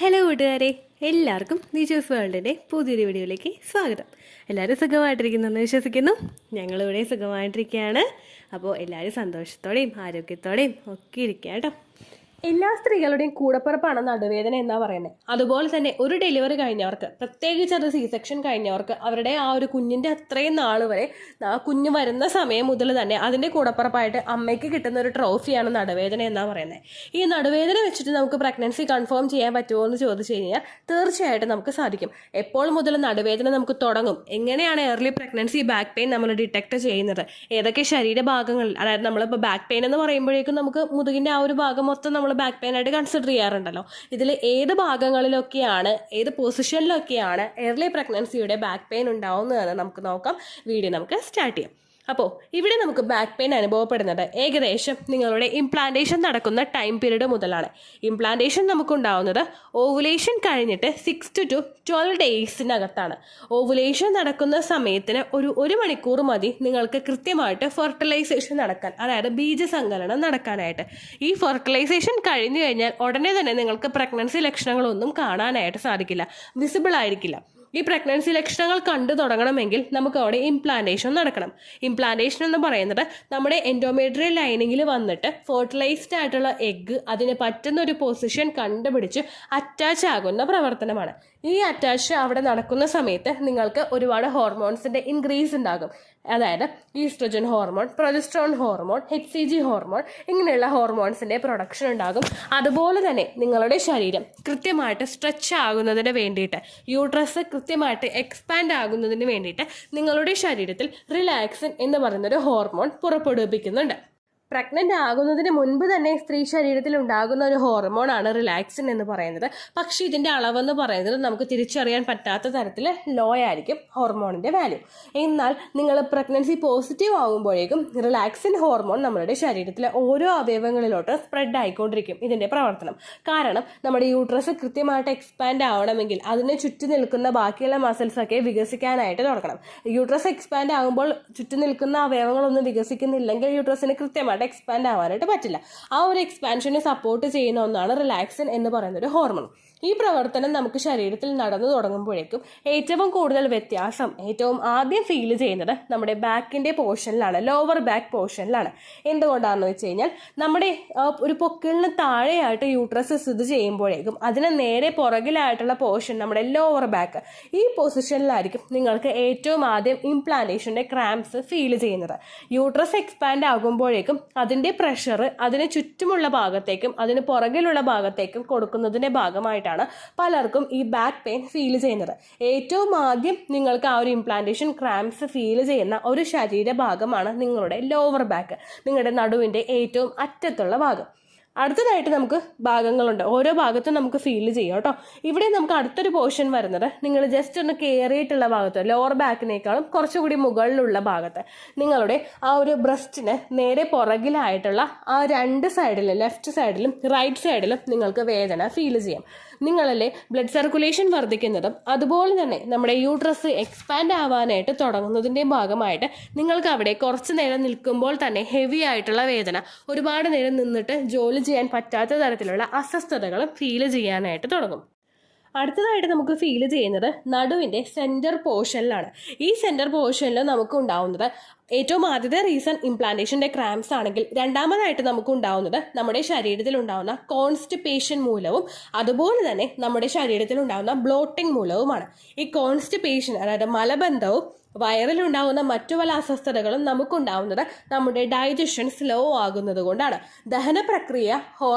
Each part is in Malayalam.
ഹലോ കൂട്ടുകാരെ, എല്ലാവർക്കും നിജൂസ് വേൾഡിൻ്റെ പുതിയൊരു വീഡിയോയിലേക്ക് സ്വാഗതം. എല്ലാവരും സുഖമായിട്ടിരിക്കുന്നെന്ന് വിശ്വസിക്കുന്നു. ഞങ്ങളിവിടെ സുഖമായിട്ടിരിക്കുകയാണ്. അപ്പോൾ എല്ലാവരും സന്തോഷത്തോടെയും ആരോഗ്യത്തോടെയും ഒക്കെ ഇരിക്കുക കേട്ടോ. എല്ലാ സ്ത്രീകളുടെയും കൂടപ്പിറപ്പാണ് നടുവേദന എന്നാ പറയുന്നത്. അതുപോലെ തന്നെ ഒരു ഡെലിവറി കഴിഞ്ഞവർക്ക്, പ്രത്യേകിച്ച് അത് സി സെക്ഷൻ കഴിഞ്ഞവർക്ക്, അവരുടെ ആ ഒരു കുഞ്ഞിൻ്റെ അത്രയും നാൾ വരെ ആ കുഞ്ഞ് വരുന്ന സമയം മുതൽ തന്നെ അതിൻ്റെ കൂടപ്പിറപ്പായിട്ട് അമ്മയ്ക്ക് കിട്ടുന്ന ഒരു ട്രോഫിയാണ് നടുവേദന എന്നാ പറയുന്നത്. ഈ നടുവേദന വെച്ചിട്ട് നമുക്ക് പ്രഗ്നൻസി കൺഫേം ചെയ്യാൻ പറ്റുമോ എന്ന് ചോദിച്ചു കഴിഞ്ഞാൽ തീർച്ചയായിട്ടും നമുക്ക് സാധിക്കും. എപ്പോൾ മുതൽ നടുവേദന നമുക്ക് തുടങ്ങും, എങ്ങനെയാണ് ഏർലി പ്രഗ്നൻസി ബാക്ക് പെയിൻ നമ്മൾ ഡിറ്റക്ട് ചെയ്യുന്നത്, ഏതൊക്കെ ശരീരഭാഗങ്ങളിൽ, അതായത് നമ്മളിപ്പോൾ ബാക്ക് പെയിൻ എന്ന് പറയുമ്പോഴേക്കും നമുക്ക് മുതുകിൻ്റെ ആ ഒരു ഭാഗം മൊത്തം നമ്മൾ ബാക്ക് പെയിൻ ആയിട്ട് കൺസിഡർ ചെയ്യാറുണ്ടല്ലോ. ഇതിൽ ഏത് ഭാഗങ്ങളിലൊക്കെയാണ്, ഏത് പൊസിഷനിലൊക്കെയാണ് ഏർലി പ്രഗ്നൻസിയുടെ ബാക്ക് പെയിൻ ഉണ്ടാവുന്നതെന്ന് നമുക്ക് നോക്കാം. വീഡിയോ നമുക്ക് സ്റ്റാർട്ട് ചെയ്യാം. അപ്പോൾ ഇവിടെ നമുക്ക് ബാക്ക് പെയിൻ അനുഭവപ്പെടുന്നത് ഏകദേശം നിങ്ങളുടെ ഇംപ്ലാന്റേഷൻ നടക്കുന്ന ടൈം പീരീഡ് മുതലാണ്. ഇംപ്ലാന്റേഷൻ നമുക്കുണ്ടാവുന്നത് ഓവുലേഷൻ കഴിഞ്ഞിട്ട് 6 to 12 ഡേയ്സിനകത്താണ്. ഓവുലേഷൻ നടക്കുന്ന സമയത്തിന് ഒരു മണിക്കൂർ മതി നിങ്ങൾക്ക് കൃത്യമായിട്ട് ഫെർട്ടിലൈസേഷൻ നടക്കാൻ, അതായത് ബീജസങ്കലനം നടക്കാനായിട്ട്. ഈ ഫെർട്ടിലൈസേഷൻ കഴിഞ്ഞു കഴിഞ്ഞാൽ ഉടനെ തന്നെ നിങ്ങൾക്ക് പ്രഗ്നൻസി ലക്ഷണങ്ങളൊന്നും കാണാനായിട്ട് സാധിക്കില്ല, വിസിബിൾ ആയിരിക്കില്ല. ഈ പ്രഗ്നൻസി ലക്ഷണങ്ങൾ കണ്ടു തുടങ്ങണമെങ്കിൽ നമുക്ക് അവിടെ ഇംപ്ലാന്റേഷൻ നടക്കണം. ഇംപ്ലാന്റേഷൻ എന്ന് പറയുന്നത് നമ്മുടെ എൻഡോമെട്രിയൽ ലൈനിങ്ങിൽ വന്നിട്ട് ഫെർട്ടിലൈസ്ഡ് ആയിട്ടുള്ള എഗ്ഗ് അതിന് പറ്റുന്ന ഒരു പൊസിഷൻ കണ്ടുപിടിച്ച് അറ്റാച്ച് ആകുന്ന പ്രവർത്തനമാണ്. ഈ അറ്റാച്ച് അവിടെ നടക്കുന്ന സമയത്ത് നിങ്ങൾക്ക് ഒരുപാട് ഹോർമോൺസിന്റെ ഇൻക്രീസ് ഉണ്ടാകും. അതായത് oestrogen hormone, progesterone hormone, HCG hormone, ഇങ്ങനെയുള്ള ഹോർമോൺസിന്റെ പ്രൊഡക്ഷൻ ഉണ്ടാകും. അതുപോലെ തന്നെ നിങ്ങളുടെ ശരീരം കൃത്യമായിട്ട് സ്ട്രെച്ച് ആകുന്നതിന് വേണ്ടിയിട്ട്, യൂട്രസ് കൃത്യമായിട്ട് എക്സ്പാൻഡ് ആകുന്നതിന് വേണ്ടിയിട്ട് നിങ്ങളുടെ ശരീരത്തിൽ റിലാക്സിൻ എന്ന് പറയുന്നൊരു ഹോർമോൺ പുറപ്പെടുവിപ്പിക്കുന്നുണ്ട്. പ്രഗ്നന്റ് ആകുന്നതിന് മുൻപ് തന്നെ സ്ത്രീ ശരീരത്തിൽ ഉണ്ടാകുന്ന ഒരു ഹോർമോണാണ് റിലാക്സിൻ എന്ന് പറയുന്നത്. പക്ഷേ ഇതിൻ്റെ അളവെന്ന് പറയുന്നത് നമുക്ക് തിരിച്ചറിയാൻ പറ്റാത്ത തരത്തിൽ ലോ ആയിരിക്കും ഹോർമോണിൻ്റെ വാല്യൂ. എന്നാൽ നിങ്ങൾ പ്രഗ്നൻസി പോസിറ്റീവ് ആകുമ്പോഴേക്കും റിലാക്സിൻ ഹോർമോൺ നമ്മുടെ ശരീരത്തിലെ ഓരോ അവയവങ്ങളിലോട്ട് സ്പ്രെഡ് ആയിക്കൊണ്ടിരിക്കും ഇതിൻ്റെ പ്രവർത്തനം. കാരണം നമ്മുടെ യൂട്രസ് കൃത്യമായിട്ട് എക്സ്പാൻഡ് ആവണമെങ്കിൽ അതിനെ ചുറ്റി നിൽക്കുന്ന ബാക്കിയുള്ള മസിൽസൊക്കെ വികസിക്കാനായിട്ട് തുടങ്ങണം. യൂട്രസ് എക്സ്പാൻഡ് ആകുമ്പോൾ ചുറ്റി നിൽക്കുന്ന അവയവങ്ങളൊന്നും വികസിക്കുന്നില്ലെങ്കിൽ യൂട്രസിന് കൃത്യമായിട്ട് എക്സ്പാൻഡ് ആവാനായിട്ട് പറ്റില്ല. ആ ഒരു എക്സ്പാൻഷനെ സപ്പോർട്ട് ചെയ്യുന്ന ഒന്നാണ് റിലാക്സിൻ എന്ന് പറയുന്ന ഒരു ഹോർമോൺ. ഈ പ്രവർത്തനം നമുക്ക് ശരീരത്തിൽ നടന്നു തുടങ്ങുമ്പോഴേക്കും ഏറ്റവും കൂടുതൽ വ്യത്യാസം ഏറ്റവും ആദ്യം ഫീൽ ചെയ്യുന്നത് നമ്മുടെ ബാക്കിന്റെ പോർഷനിലാണ്, ലോവർ ബാക്ക് പോർഷനിലാണ്. എന്തുകൊണ്ടാണെന്ന് വെച്ച് കഴിഞ്ഞാൽ നമ്മുടെ ഒരു പൊക്കിളിന് താഴെയായിട്ട് യൂട്രസ് സ്ഥിതി ചെയ്യുമ്പോഴേക്കും അതിന് നേരെ പുറകിലായിട്ടുള്ള പോർഷൻ നമ്മുടെ ലോവർ ബാക്ക്, ഈ പൊസിഷനിലായിരിക്കും നിങ്ങൾക്ക് ഏറ്റവും ആദ്യം ഇംപ്ലാന്റേഷന്റെ ക്രാംസ് ഫീൽ ചെയ്യുന്നത്. യൂട്രസ് എക്സ്പാൻഡ് ആകുമ്പോഴേക്കും അതിന്റെ പ്രഷർ അതിന് ചുറ്റുമുള്ള ഭാഗത്തേക്കും അതിന് പുറകിലുള്ള ഭാഗത്തേക്കും കൊടുക്കുന്നതിന്റെ ഭാഗമായിട്ടാണ് പലർക്കും ഈ ബാക്ക് പെയിൻ ഫീൽ ചെയ്യുന്നത്. ഏറ്റവും ആദ്യം നിങ്ങൾക്ക് ആ ഒരു ഇംപ്ലാന്റേഷൻ ക്രാംസ് ഫീൽ ചെയ്യുന്ന ഒരു ശരീരഭാഗമാണ് നിങ്ങളുടെ ലോവർ ബാക്ക്, നിങ്ങളുടെ നടുവിന്റെ ഏറ്റവും അറ്റത്തുള്ള ഭാഗം. അടുത്തതായിട്ട് നമുക്ക് ഭാഗങ്ങളുണ്ട്, ഓരോ ഭാഗത്തും നമുക്ക് ഫീൽ ചെയ്യാം കേട്ടോ. ഇവിടെ നമുക്ക് അടുത്തൊരു പോർഷൻ വരുന്നത് നിങ്ങൾ ജസ്റ്റ് ഒന്ന് കയറിയിട്ടുള്ള ഭാഗത്ത്, ലോവർ ബാക്കിനേക്കാളും കുറച്ചുകൂടി മുകളിലുള്ള ഭാഗത്ത് നിങ്ങളുടെ ആ ഒരു ബ്രസ്റ്റിന് നേരെ പുറകിലായിട്ടുള്ള ആ രണ്ട് സൈഡിലും, ലെഫ്റ്റ് സൈഡിലും റൈറ്റ് സൈഡിലും നിങ്ങൾക്ക് വേദന ഫീൽ ചെയ്യാം. നിങ്ങളിലെ ബ്ലഡ് സർക്കുലേഷൻ വർദ്ധിക്കുന്നതും അതുപോലെ തന്നെ നമ്മുടെ യൂട്രസ് എക്സ്പാൻഡ് ആവാനായിട്ട് തുടങ്ങുന്നതിൻ്റെ ഭാഗമായിട്ട് നിങ്ങൾക്ക് അവിടെ കുറച്ച് നേരം നിൽക്കുമ്പോൾ തന്നെ ഹെവി ആയിട്ടുള്ള വേദന, ഒരുപാട് നേരം നിന്നിട്ട് ജോലി ചെയ്യാൻ പറ്റാത്ത തരത്തിലുള്ള അസ്വസ്ഥതകളും ഫീൽ ചെയ്യാനായിട്ട് തുടങ്ങും. അടുത്തതായിട്ട് നമുക്ക് ഫീൽ ചെയ്യുന്നത് നടുവിൻ്റെ സെൻറ്റർ പോർഷനിലാണ്. ഈ സെൻറ്റർ പോർഷനിൽ നമുക്ക് ഉണ്ടാവുന്നത് ഏറ്റവും ആദ്യത്തെ റീസൺ ഇംപ്ലാന്റേഷന്റെ ക്രാംസ് ആണെങ്കിൽ, രണ്ടാമതായിട്ട് നമുക്ക് ഉണ്ടാവുന്നത് നമ്മുടെ ശരീരത്തിൽ ഉണ്ടാവുന്ന കോൺസ്റ്റിപ്പേഷൻ മൂലവും അതുപോലെ തന്നെ നമ്മുടെ ശരീരത്തിൽ ഉണ്ടാവുന്ന ബ്ലോട്ടിംഗ് മൂലവുമാണ്. ഈ കോൺസ്റ്റിപ്പേഷൻ, അതായത് മലബന്ധവും വയറിലുണ്ടാകുന്ന മറ്റു പല അസ്വസ്ഥതകളും നമുക്കുണ്ടാവുന്നത് നമ്മുടെ ഡൈജഷൻ സ്ലോ ആകുന്നത് കൊണ്ടാണ്. ദഹന പ്രക്രിയ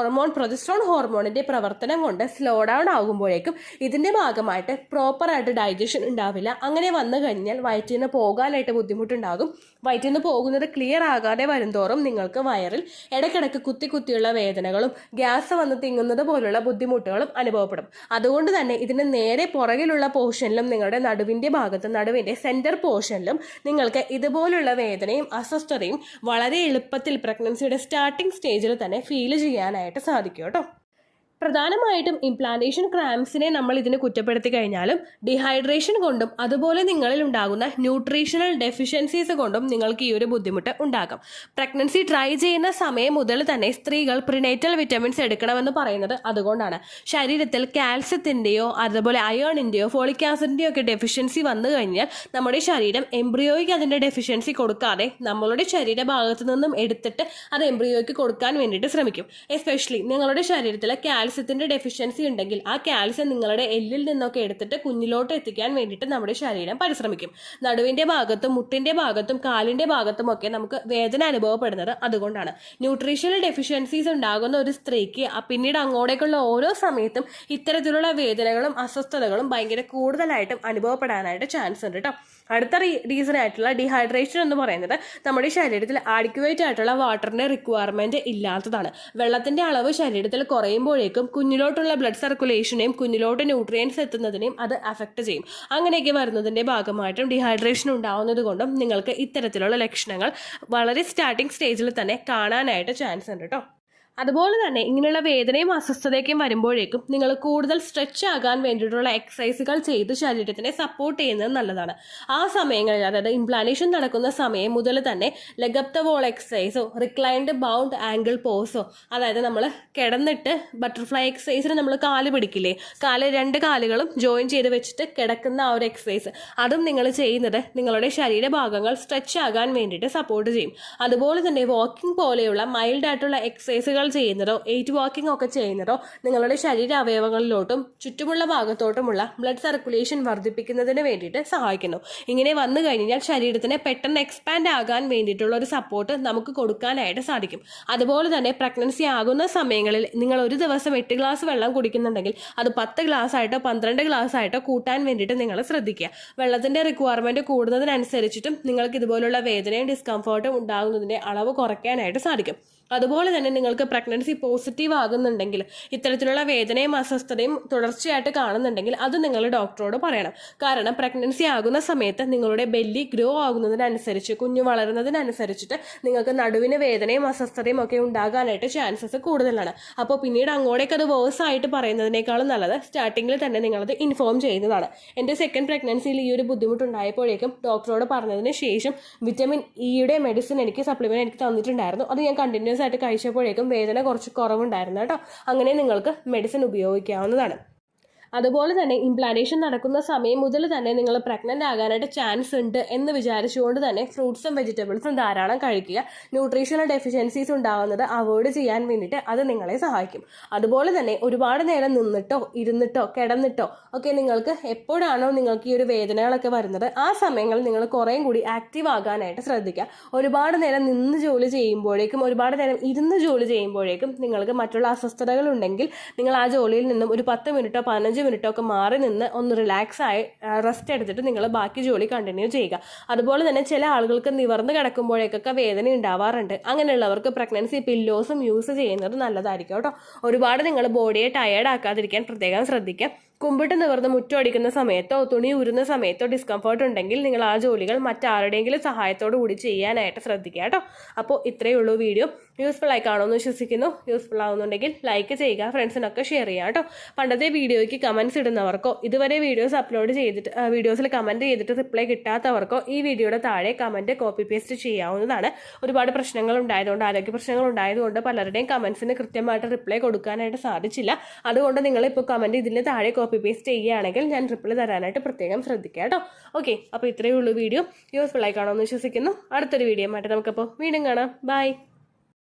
പ്രൊജസ്ട്രോൺ ഹോർമോണിന്റെ പ്രവർത്തനം കൊണ്ട് സ്ലോ ഡൗൺ ആകുമ്പോഴേക്കും ഇതിന്റെ ഭാഗമായിട്ട് പ്രോപ്പറായിട്ട് ഡൈജഷൻ ഉണ്ടാവില്ല. അങ്ങനെ വന്നു കഴിഞ്ഞാൽ വയറ്റിൽ നിന്ന് പോകാനായിട്ട് ബുദ്ധിമുട്ടുണ്ടാകും. വയറ്റിൽ നിന്ന് പോകുന്നത് ക്ലിയർ ആകാതെ വരുംതോറും നിങ്ങൾക്ക് വയറിൽ ഇടയ്ക്കിടയ്ക്ക് കുത്തിയുള്ള വേദനകളും ഗ്യാസ് വന്ന് തിങ്ങുന്നത് പോലുള്ള ബുദ്ധിമുട്ടുകളും അനുഭവപ്പെടും. അതുകൊണ്ട് തന്നെ ഇതിന് നേരെ പുറകിലുള്ള പോർഷനിലും നിങ്ങളുടെ നടുവിന്റെ ഭാഗത്ത്, നടുവിന്റെ സെന്റർ പോർഷനിലും നിങ്ങൾക്ക് ഇതുപോലുള്ള വേദനയും അസ്വസ്ഥതയും വളരെ എളുപ്പത്തിൽ പ്രഗ്നൻസിയുടെ സ്റ്റാർട്ടിംഗ് സ്റ്റേജിൽ തന്നെ ഫീൽ ചെയ്യാനായിട്ട് സാധിക്കും കേട്ടോ. പ്രധാനമായിട്ടും ഇംപ്ലാന്റേഷൻ ക്രാംസിനെ നമ്മൾ ഇതിന് കുറ്റപ്പെടുത്തി കഴിഞ്ഞാലും ഡീഹൈഡ്രേഷൻ കൊണ്ടും അതുപോലെ നിങ്ങളിൽ ഉണ്ടാകുന്ന ന്യൂട്രീഷണൽ ഡെഫിഷ്യൻസീസ് കൊണ്ടും നിങ്ങൾക്ക് ഈ ഒരു ബുദ്ധിമുട്ട് ഉണ്ടാകാം. പ്രഗ്നൻസി ട്രൈ ചെയ്യുന്ന സമയം മുതൽ തന്നെ സ്ത്രീകൾ പ്രിനേറ്റൽ വിറ്റമിൻസ് എടുക്കണമെന്ന് പറയുന്നത് അതുകൊണ്ടാണ്. ശരീരത്തിൽ കാൽസ്യത്തിൻ്റെയോ അതുപോലെ അയേണിൻ്റെയോ ഫോളിക് ആസിഡിൻ്റെയോ ഒക്കെ ഡെഫിഷ്യൻസി വന്നു കഴിഞ്ഞാൽ നമ്മുടെ ശരീരം എംബ്രിയോയ്ക്ക് അതിൻ്റെ ഡെഫിഷ്യൻസി കൊടുക്കാതെ നമ്മളുടെ ശരീരഭാഗത്തു നിന്നും എടുത്തിട്ട് അത് എംബ്രിയോയ്ക്ക് കൊടുക്കാൻ വേണ്ടിയിട്ട് ശ്രമിക്കും. എസ്പെഷ്യലി നിങ്ങളുടെ ശരീരത്തിൽ കാൽസ്യത്തിന്റെ ഡെഫിഷ്യൻസി ഉണ്ടെങ്കിൽ ആ കാൽസ്യം നിങ്ങളുടെ എല്ലിൽ നിന്നൊക്കെ എടുത്തിട്ട് കുഞ്ഞിലോട്ട് എത്തിക്കാൻ വേണ്ടിയിട്ട് നമ്മുടെ ശരീരം പരിശ്രമിക്കും. നടുവിന്റെ ഭാഗത്തും മുട്ടിന്റെ ഭാഗത്തും കാലിന്റെ ഭാഗത്തും ഒക്കെ നമുക്ക് വേദന അനുഭവപ്പെടുന്നത് അതുകൊണ്ടാണ്. ന്യൂട്രീഷണൽ ഡെഫിഷ്യൻസീസ് ഉണ്ടാകുന്ന ഒരു സ്ത്രീക്ക് പിന്നീട് അങ്ങോട്ടേക്കുള്ള ഓരോ സമയത്തും ഇത്തരത്തിലുള്ള വേദനകളും അസ്വസ്ഥതകളും ഭയങ്കര കൂടുതലായിട്ടും അനുഭവപ്പെടാനായിട്ട് ചാൻസ് ഉണ്ട് കേട്ടോ. അടുത്ത റീസൺ ആയിട്ടുള്ള ഡീഹൈഡ്രേഷൻ എന്ന് പറയുന്നത് നമ്മുടെ ശരീരത്തിൽ ആഡിക്വേറ്റ് ആയിട്ടുള്ള വാട്ടറിന്റെ റിക്വയർമെന്റ് ഇല്ലാത്തതാണ്. വെള്ളത്തിന്റെ അളവ് ശരീരത്തിൽ കുറയുമ്പോഴേക്കും കുഞ്ഞിലോട്ടുള്ള ബ്ലഡ് സർക്കുലേഷനെയും കുഞ്ഞിലോട്ട് ന്യൂട്രിയൻസ് എത്തുന്നതിനെയും അത് അഫക്റ്റ് ചെയ്യും. അങ്ങനെയൊക്കെ വരുന്നതിന്റെ ഭാഗമായിട്ടും ഡീഹൈഡ്രേഷൻ ഉണ്ടാവുന്നത് കൊണ്ടും നിങ്ങൾക്ക് ഇത്തരത്തിലുള്ള ലക്ഷണങ്ങൾ വളരെ സ്റ്റാർട്ടിംഗ് സ്റ്റേജിൽ തന്നെ കാണാനായിട്ട് ചാൻസ് ഉണ്ട് കേട്ടോ. അതുപോലെ തന്നെ ഇങ്ങനെയുള്ള വേദനയും അസ്വസ്ഥതയൊക്കെയും വരുമ്പോഴേക്കും നിങ്ങൾ കൂടുതൽ സ്ട്രെച്ച് ആകാൻ വേണ്ടിയിട്ടുള്ള എക്സസൈസുകൾ ചെയ്ത് ശരീരത്തിനെ സപ്പോർട്ട് ചെയ്യുന്നത് നല്ലതാണ്. ആ സമയങ്ങളിൽ, അതായത് ഇംപ്ലാന്റേഷൻ നടക്കുന്ന സമയം മുതൽ തന്നെ ലെഗ് അപ്പ് ദ വോൾ എക്സസൈസോ റിക്ലൈൻഡ് ബൗണ്ട് ആംഗിൾ പോസോ, അതായത് നമ്മൾ കിടന്നിട്ട് ബട്ടർഫ്ലൈ എക്സസൈസിന് നമ്മൾ കാല് പിടിക്കില്ലേ, രണ്ട് കാലുകളും ജോയിൻ ചെയ്ത് വെച്ചിട്ട് കിടക്കുന്ന ആ ഒരു എക്സസൈസ്, അതും നിങ്ങൾ ചെയ്യുന്നത് നിങ്ങളുടെ ശരീരഭാഗങ്ങൾ സ്ട്രെച്ച് ആകാൻ വേണ്ടിയിട്ട് സപ്പോർട്ട് ചെയ്യും. അതുപോലെ തന്നെ വാക്കിംഗ് പോലെയുള്ള മൈൽഡ് ആയിട്ടുള്ള എക്സസൈസുകൾ ചെയ്യുന്നതോ 8 വാക്കിംഗ് ഒക്കെ ചെയ്യുന്നതോ നിങ്ങളുടെ ശരീര അവയവങ്ങളിലോട്ടും ചുറ്റുമുള്ള ഭാഗത്തോട്ടുമുള്ള ബ്ലഡ് സർക്കുലേഷൻ വർദ്ധിപ്പിക്കുന്നതിന് വേണ്ടിയിട്ട് സഹായിക്കുന്നു. ഇങ്ങനെ വന്നു കഴിഞ്ഞാൽ ശരീരത്തിന് പെട്ടെന്ന് എക്സ്പാൻഡ് ആകാൻ വേണ്ടിയിട്ടുള്ള ഒരു സപ്പോർട്ട് നമുക്ക് കൊടുക്കാനായിട്ട് സാധിക്കും. അതുപോലെ തന്നെ പ്രഗ്നൻസി ആകുന്ന സമയങ്ങളിൽ നിങ്ങൾ ഒരു ദിവസം 8 ഗ്ലാസ് വെള്ളം കുടിക്കുന്നുണ്ടെങ്കിൽ അത് 10 ഗ്ലാസ് ആയിട്ടോ 12 ഗ്ലാസ് ആയിട്ടോ കൂട്ടാൻ വേണ്ടിയിട്ട് നിങ്ങൾ ശ്രദ്ധിക്കുക. വെള്ളത്തിന്റെ റിക്വയർമെന്റ് കൂടുന്നതിനനുസരിച്ചിട്ടും നിങ്ങൾക്ക് ഇതുപോലുള്ള വേദനയും ഡിസ്കംഫർട്ടും ഉണ്ടാകുന്നതിന്റെ അളവ് കുറയ്ക്കാനായിട്ട് സാധിക്കും. അതുപോലെ തന്നെ നിങ്ങൾക്ക് പ്രഗ്നൻസി പോസിറ്റീവ് ആകുന്നുണ്ടെങ്കിൽ, ഇത്തരത്തിലുള്ള വേദനയും അസ്വസ്ഥതയും തുടർച്ചയായിട്ട് കാണുന്നുണ്ടെങ്കിൽ അത് നിങ്ങൾ ഡോക്ടറോട് പറയണം. കാരണം പ്രഗ്നൻസി ആകുന്ന സമയത്ത് നിങ്ങളുടെ ബെല്ലി ഗ്രോ ആകുന്നതിനനുസരിച്ച്, കുഞ്ഞു വളരുന്നതിനനുസരിച്ചിട്ട് നിങ്ങൾക്ക് നടുവിന് വേദനയും അസ്വസ്ഥതയും ഒക്കെ ഉണ്ടാകാനായിട്ട് ചാൻസസ് കൂടുതലാണ്. അപ്പോൾ പിന്നീട് അങ്ങോട്ടേക്ക് അത് വേഴ്സ് ആയിട്ട് പറയുന്നതിനേക്കാളും നല്ലത് സ്റ്റാർട്ടിങ്ങിൽ തന്നെ നിങ്ങളത് ഇൻഫോം ചെയ്യുന്നതാണ്. എൻ്റെ സെക്കൻഡ് പ്രഗ്നൻസിയിൽ ഈ ഒരു ബുദ്ധിമുട്ടുണ്ടായപ്പോഴേക്കും ഡോക്ടറോട് പറഞ്ഞതിന് ശേഷം വിറ്റമിൻ ഇയുടെ മെഡിസിൻ എനിക്ക് സപ്ലിമെന്റ് എനിക്ക് തന്നിട്ടുണ്ടായിരുന്നു. അത് ഞാൻ കണ്ടിന്യൂസ് ആയിട്ട് കഴിച്ചപ്പോഴേക്കും വേദന കുറച്ച് കുറവുണ്ടായിരുന്നു കേട്ടോ. അങ്ങനെ നിങ്ങൾക്ക് മെഡിസിൻ ഉപയോഗിക്കാവുന്നതാണ്. അതുപോലെ തന്നെ ഇംപ്ലാന്റേഷൻ നടക്കുന്ന സമയം മുതൽ തന്നെ നിങ്ങൾ പ്രഗ്നന്റ് ആകാനായിട്ട് ചാൻസ് ഉണ്ട് എന്ന് വിചാരിച്ചുകൊണ്ട് തന്നെ ഫ്രൂട്ട്സും വെജിറ്റബിൾസും ധാരാളം കഴിക്കുക. ന്യൂട്രീഷണൽ ഡെഫിഷ്യൻസീസ് ഉണ്ടാകുന്നത് അവോയ്ഡ് ചെയ്യാൻ വേണ്ടിയിട്ട് അത് നിങ്ങളെ സഹായിക്കും. അതുപോലെ തന്നെ ഒരുപാട് നേരം നിന്നിട്ടോ ഇരുന്നിട്ടോ കിടന്നിട്ടോ ഒക്കെ നിങ്ങൾക്ക് എപ്പോഴാണോ നിങ്ങൾക്ക് ഈ ഒരു വേദനകളൊക്കെ വരുന്നത് ആ സമയങ്ങളിൽ നിങ്ങൾ കുറേയും കൂടി ആക്റ്റീവ് ആകാനായിട്ട് ശ്രദ്ധിക്കുക. ഒരുപാട് നേരം നിന്ന് ജോലി ചെയ്യുമ്പോഴേക്കും ഒരുപാട് നേരം ഇരുന്ന് ജോലി ചെയ്യുമ്പോഴേക്കും നിങ്ങൾക്ക് മറ്റുള്ള അസ്വസ്ഥതകൾ ഉണ്ടെങ്കിൽ നിങ്ങൾ ആ ജോലിയിൽ നിന്നും ഒരു 10 മിനിറ്റോ 15 മിനിറ്റോ ഒക്കെ മാറി നിന്ന് ഒന്ന് റിലാക്സ് ആയി റെസ്റ്റ് എടുത്തിട്ട് നിങ്ങൾ ബാക്കി ജോലി കണ്ടിന്യൂ ചെയ്യുക. അതുപോലെ തന്നെ ചില ആളുകൾക്ക് നിവർന്ന് കിടക്കുമ്പോഴേക്കൊക്കെ വേദന ഉണ്ടാവാറുണ്ട്. അങ്ങനെയുള്ളവർക്ക് പ്രഗ്നൻസി പില്ലോസും യൂസ് ചെയ്യുന്നത് നല്ലതായിരിക്കും കേട്ടോ. ഒരുപാട് നിങ്ങൾ ബോഡിയെ ടയേർഡ് ആക്കാതിരിക്കാൻ പ്രത്യേകം ശ്രദ്ധിക്കുക. കുമ്പിട്ട് നിവർന്ന് മുറ്റമടിക്കുന്ന സമയത്തോ തുണി ഊരുന്ന സമയത്തോ ഡിസ്കംഫർട്ട് ഉണ്ടെങ്കിൽ നിങ്ങൾ ആ ജോലികൾ മറ്റാരുടെയെങ്കിലും സഹായത്തോടു കൂടി ചെയ്യാനായിട്ട് ശ്രദ്ധിക്കുക കേട്ടോ. അപ്പോൾ ഇത്രയേ ഉള്ളൂ വീഡിയോ. യൂസ്ഫുൾ ആയി കാണുമെന്ന് വിശ്വസിക്കുന്നു. യൂസ്ഫുൾ ആവുന്നുണ്ടെങ്കിൽ ലൈക്ക് ചെയ്യുക, ഫ്രണ്ട്സിനൊക്കെ ഷെയർ ചെയ്യുക കേട്ടോ. പണ്ടത്തെ വീഡിയോയ്ക്ക് കമൻറ്റ്സ് ഇടുന്നവർക്കോ ഇതുവരെ വീഡിയോസ് അപ്ലോഡ് ചെയ്തിട്ട് വീഡിയോസിൽ കമൻറ്റ് ചെയ്തിട്ട് റിപ്ലൈ കിട്ടാത്തവർക്കോ ഈ വീഡിയോയുടെ താഴെ കമൻറ്റ് കോപ്പി പേസ്റ്റ് ചെയ്യാവുന്നതാണ്. ഒരുപാട് പ്രശ്നങ്ങൾ ഉണ്ടായതുകൊണ്ട്, ആരോഗ്യ പ്രശ്നങ്ങൾ ഉണ്ടായതുകൊണ്ട് പലരുടെയും കമൻസിന് കൃത്യമായിട്ട് റിപ്ലൈ കൊടുക്കാനായിട്ട് സാധിച്ചില്ല. അതുകൊണ്ട് നിങ്ങളിപ്പോൾ കമൻറ്റ് ഇതിൻ്റെ താഴെ കോപ്പി പേസ്റ്റ് ചെയ്യുകയാണെങ്കിൽ ഞാൻ റിപ്ലൈ തരാനായിട്ട് പ്രത്യേകം ശ്രദ്ധിക്കുക കേട്ടോ. ഓക്കെ, അപ്പോൾ ഇത്രയേ ഉള്ളൂ വീഡിയോ. യൂസ്ഫുൾ ആയി കാണുമെന്ന് വിശ്വസിക്കുന്നു. അടുത്തൊരു വീഡിയോ ആയിട്ട് നമുക്കപ്പോൾ വീണ്ടും കാണാം. ബൈ.